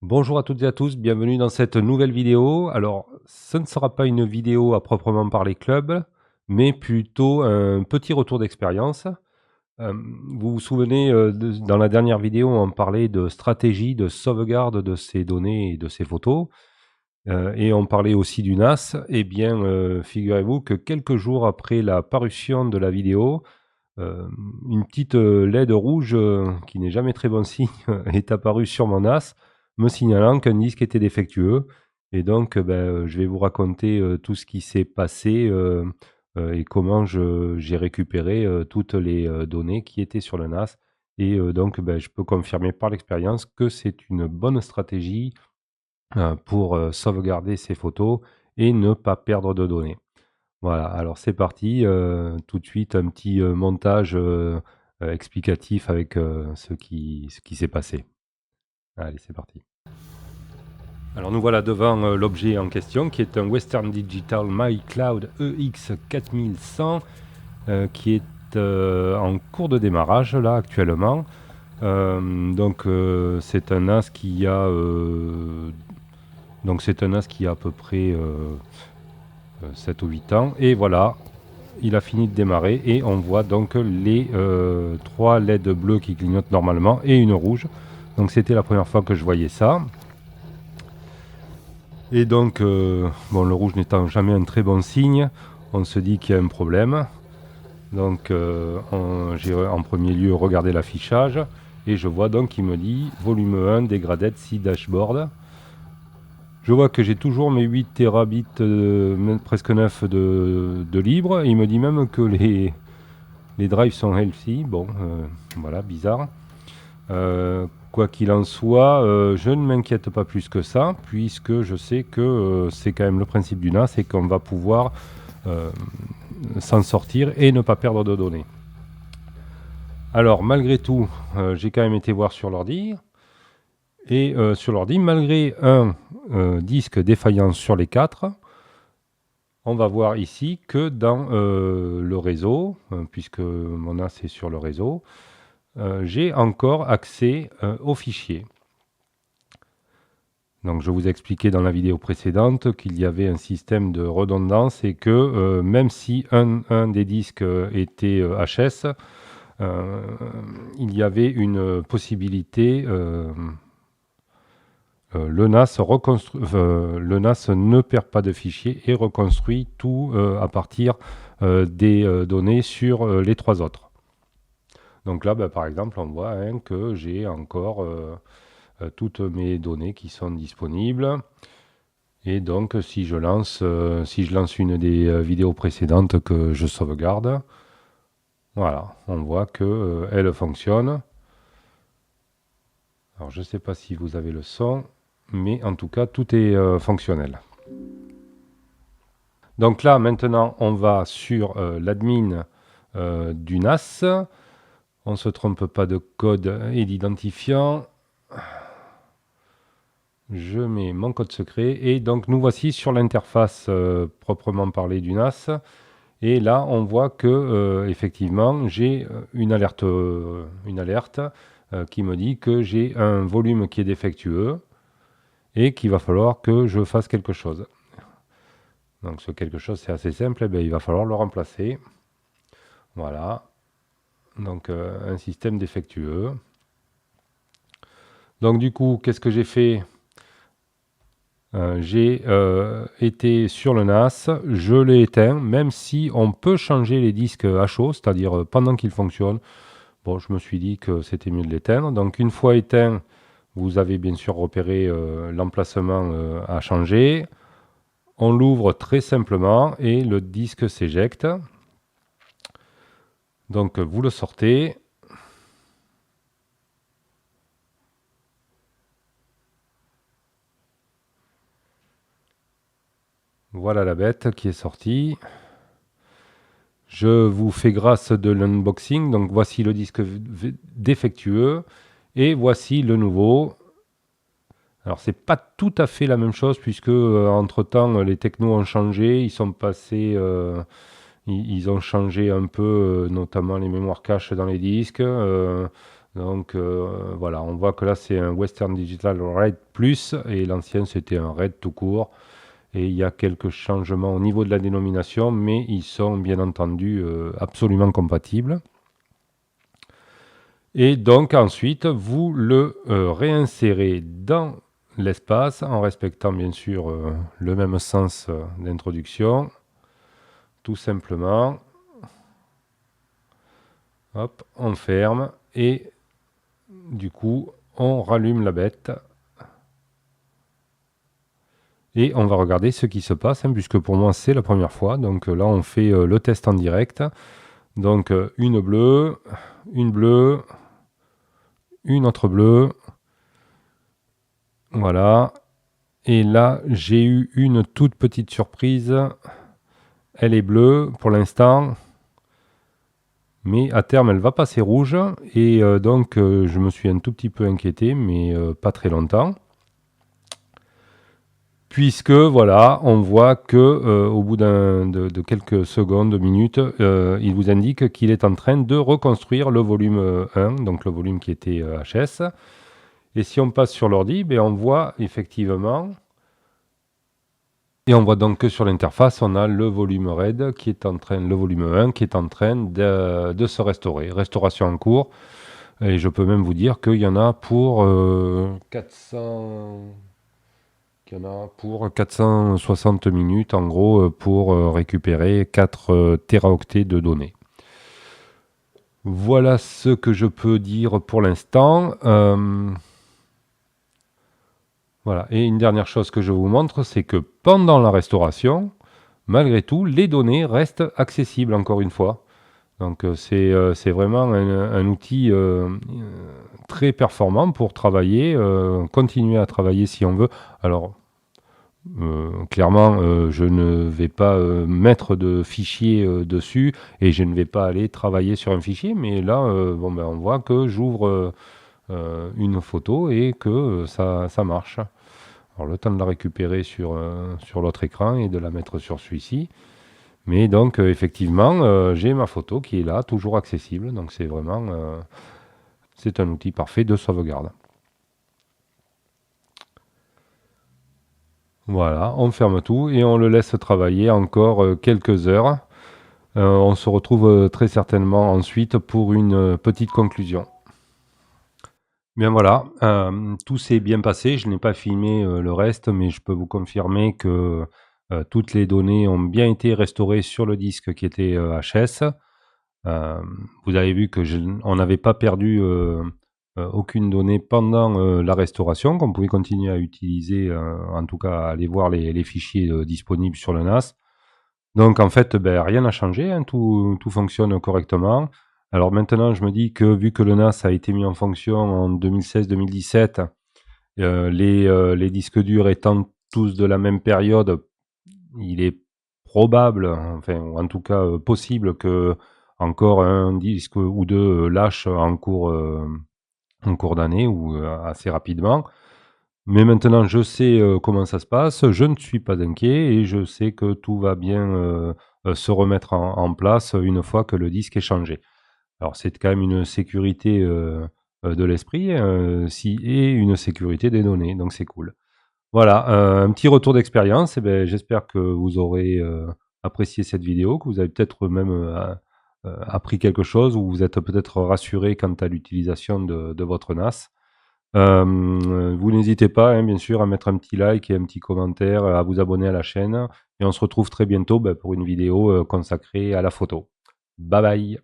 Bonjour à toutes et à tous, bienvenue dans cette nouvelle vidéo. Alors, ce ne sera pas une vidéo à proprement parler club, mais plutôt un petit retour d'expérience. Vous vous souvenez, dans la dernière vidéo, on parlait de stratégie de sauvegarde de ces données et de ces photos, et on parlait aussi du NAS. Eh bien, figurez-vous que quelques jours après la parution de la vidéo, euh, une petite LED rouge, qui n'est jamais très bon signe, est apparue sur mon NAS, me signalant qu'un disque était défectueux. Et donc, je vais vous raconter tout ce qui s'est passé, et comment j'ai récupéré toutes les données qui étaient sur le NAS. Et donc, je peux confirmer par l'expérience que c'est une bonne stratégie pour sauvegarder ces photos et ne pas perdre de données. Voilà, alors c'est parti, tout de suite un petit, montage, explicatif avec, ce qui s'est passé. Allez, c'est parti. Alors nous voilà devant, l'objet en question qui est un Western Digital MyCloud EX4100, qui est, en cours de démarrage là actuellement. C'est un NAS qui a, à peu près, 7 ou 8 ans et voilà, il a fini de démarrer et on voit donc les 3 LED bleus qui clignotent normalement et une rouge. Donc c'était la première fois que je voyais ça. Et donc, bon, le rouge n'étant jamais un très bon signe, on se dit qu'il y a un problème. Donc j'ai en premier lieu regardé l'affichage et je vois donc qu'il me dit volume 1 degraded C dashboard. Je vois que j'ai toujours mes 8 terabits, presque 9 de libre. Il me dit même que les drives sont healthy. Bon, voilà, bizarre. Quoi qu'il en soit, je ne m'inquiète pas plus que ça, puisque je sais que c'est quand même le principe du NAS, c'est qu'on va pouvoir euh, s'en sortir et ne pas perdre de données. Alors, malgré tout, j'ai quand même été voir sur l'ordi. Et sur l'ordi, malgré un disque défaillant sur les 4, on va voir ici que dans le réseau, puisque mon NAS est sur le réseau, j'ai encore accès aux fichiers. Donc je vous ai expliqué dans la vidéo précédente qu'il y avait un système de redondance et que même si un des disques était HS, il y avait une possibilité, le NAS ne perd pas de fichiers et reconstruit tout à partir des données sur les 3 autres. Donc là, par exemple, on voit que j'ai encore toutes mes données qui sont disponibles. Et donc, si je lance une des vidéos précédentes que je sauvegarde, voilà, on voit que elle fonctionne. Alors, je ne sais pas si vous avez le son, mais en tout cas, tout est fonctionnel. Donc là, maintenant, on va sur l'admin du NAS. On ne se trompe pas de code et d'identifiant. Je mets mon code secret et donc nous voici sur l'interface proprement parlée du NAS. Et là, on voit que effectivement, j'ai une alerte qui me dit que j'ai un volume qui est défectueux et qu'il va falloir que je fasse quelque chose. Donc ce quelque chose, c'est assez simple, il va falloir le remplacer. Voilà. Donc un système défectueux. Donc du coup, qu'est-ce que j'ai fait? J'ai été sur le NAS, je l'ai éteint, même si on peut changer les disques à chaud, c'est-à-dire pendant qu'ils fonctionnent. Bon, je me suis dit que c'était mieux de l'éteindre. Donc une fois éteint, vous avez bien sûr repéré l'emplacement à changer. On l'ouvre très simplement et le disque s'éjecte. Donc vous le sortez. Voilà la bête qui est sortie. Je vous fais grâce de l'unboxing. Donc voici le disque défectueux et voici le nouveau. Alors c'est pas tout à fait la même chose puisque entre-temps les technos ont changé, ils sont passés, ils ont changé un peu, notamment les mémoires cache dans les disques. Donc voilà, on voit que là c'est un Western Digital Red Plus et l'ancien c'était un Red tout court. Et il y a quelques changements au niveau de la dénomination, mais ils sont bien entendu absolument compatibles. Et donc ensuite, vous le réinsérez dans l'espace en respectant bien sûr le même sens d'introduction. Tout simplement. Hop, on ferme et du coup, on rallume la bête. Et on va regarder ce qui se passe, hein, puisque pour moi c'est la première fois. Donc là, on fait le test en direct. Donc une bleue, une autre bleue. Voilà. Et là, j'ai eu une toute petite surprise. Elle est bleue pour l'instant. Mais à terme, elle va passer rouge. Et donc, je me suis un tout petit peu inquiété, mais pas très longtemps. Puisque voilà, on voit que au bout de quelques secondes, minutes, il vous indique qu'il est en train de reconstruire le volume 1, donc le volume qui était HS. Et si on passe sur l'ordi, ben on voit effectivement, et on voit donc que sur l'interface, on a le volume RAID qui est en train, le volume 1 qui est en train de se restaurer. Restauration en cours. Et je peux même vous dire qu'il y en a pour 400... Il y en a pour 460 minutes, en gros, pour récupérer 4 téraoctets de données. Voilà ce que je peux dire pour l'instant. Voilà. Et une dernière chose que je vous montre, c'est que pendant la restauration, malgré tout, les données restent accessibles, encore une fois. Donc c'est vraiment un outil très performant pour travailler, continuer à travailler si on veut. Alors, clairement, je ne vais pas mettre de fichier dessus et je ne vais pas aller travailler sur un fichier, mais là, bon, ben, on voit que j'ouvre une photo et que ça marche. Alors, le temps de la récupérer sur l'autre écran et de la mettre sur celui-ci. Mais donc, effectivement, j'ai ma photo qui est là, toujours accessible. Donc, c'est vraiment c'est un outil parfait de sauvegarde. Voilà, on ferme tout et on le laisse travailler encore quelques heures. On se retrouve très certainement ensuite pour une petite conclusion. Bien voilà, tout s'est bien passé. Je n'ai pas filmé le reste, mais je peux vous confirmer que toutes les données ont bien été restaurées sur le disque qui était HS. Vous avez vu que on n'avait pas perdu aucune donnée pendant la restauration, qu'on pouvait continuer à utiliser, en tout cas à aller voir les fichiers disponibles sur le NAS. Donc en fait, ben, rien n'a changé, hein, tout fonctionne correctement. Alors maintenant, je me dis que vu que le NAS a été mis en fonction en 2016-2017, les disques durs étant tous de la même période, il est probable, enfin, ou en tout cas possible que encore un disque ou deux lâche en cours d'année ou assez rapidement. Mais maintenant, je sais comment ça se passe, je ne suis pas inquiet et je sais que tout va bien se remettre en place une fois que le disque est changé. Alors, c'est quand même une sécurité de l'esprit et une sécurité des données, donc c'est cool. Voilà, un petit retour d'expérience. Et ben, j'espère que vous aurez apprécié cette vidéo, que vous avez peut-être même appris quelque chose ou vous êtes peut-être rassuré quant à l'utilisation de votre NAS. Vous n'hésitez pas, hein, bien sûr, à mettre un petit like et un petit commentaire, à vous abonner à la chaîne. Et on se retrouve très bientôt ben, pour une vidéo consacrée à la photo. Bye bye!